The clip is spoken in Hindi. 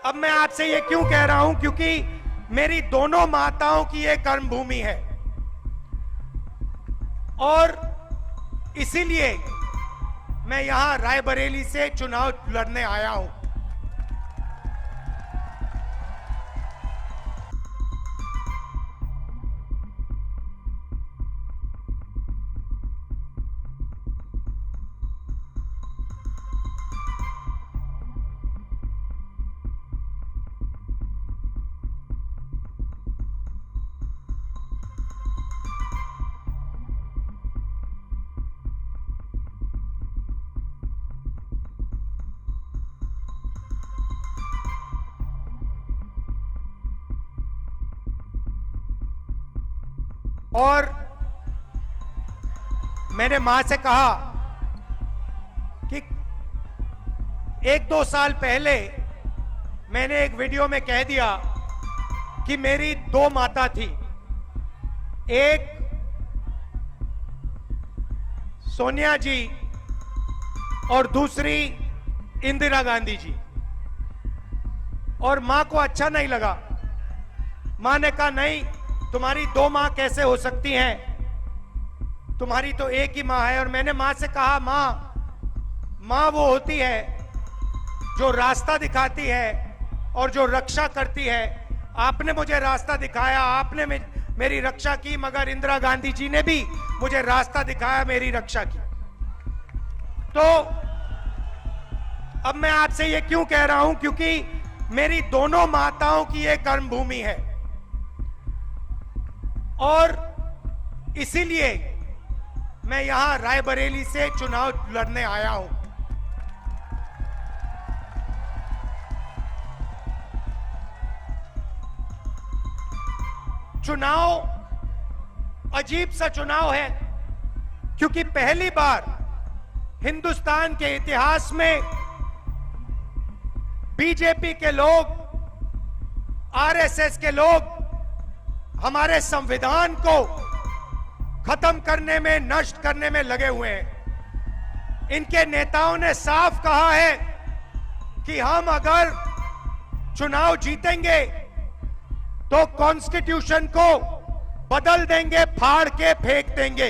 अब मैं आपसे ये क्यों कह रहा हूं, क्योंकि मेरी दोनों माताओं की ये कर्म भूमि है और इसीलिए मैं यहां रायबरेली से चुनाव लड़ने आया हूं। और मैंने मां से कहा कि 1-2 साल पहले मैंने एक वीडियो में कह दिया कि मेरी 2 माता थी, एक सोनिया जी और दूसरी इंदिरा गांधी जी। और मां को अच्छा नहीं लगा। मां ने कहा नहीं, तुम्हारी 2 मां कैसे हो सकती हैं, तुम्हारी तो एक ही मां है। और मैंने मां से कहा मां वो होती है जो रास्ता दिखाती है और जो रक्षा करती है। आपने मुझे रास्ता दिखाया, आपने मेरी रक्षा की, मगर इंदिरा गांधी जी ने भी मुझे रास्ता दिखाया, मेरी रक्षा की। तो अब मैं आपसे ये क्यों कह रहा हूं, क्योंकि मेरी दोनों माताओं की ये कर्म भूमि है और इसीलिए मैं यहां रायबरेली से चुनाव लड़ने आया हूं। चुनाव अजीब सा चुनाव है, क्योंकि पहली बार हिंदुस्तान के इतिहास में बीजेपी के लोग, आरएसएस के लोग हमारे संविधान को खत्म करने में, नष्ट करने में लगे हुए हैं। इनके नेताओं ने साफ कहा है कि हम अगर चुनाव जीतेंगे तो कॉन्स्टिट्यूशन को बदल देंगे, फाड़ के फेंक देंगे।